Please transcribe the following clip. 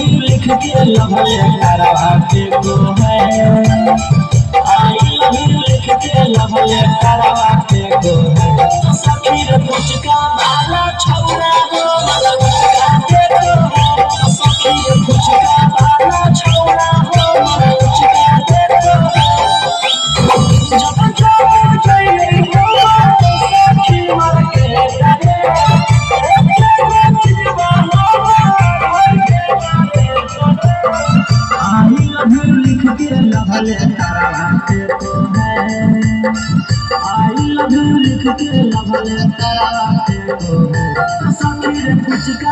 लभले करवाते को है आई लव यू लिख के लभले करवाते को है सखी रे पुचका वाला छौरा हो मला उचकाते को है सखी रे पुचका वाला छौरा हो मला उचकाते को है जब जाओ जाइए हो सखी मर के डरे लभले करवाते को है आई लव यू लिख के लभले करवाते को है सखी रे पुचका।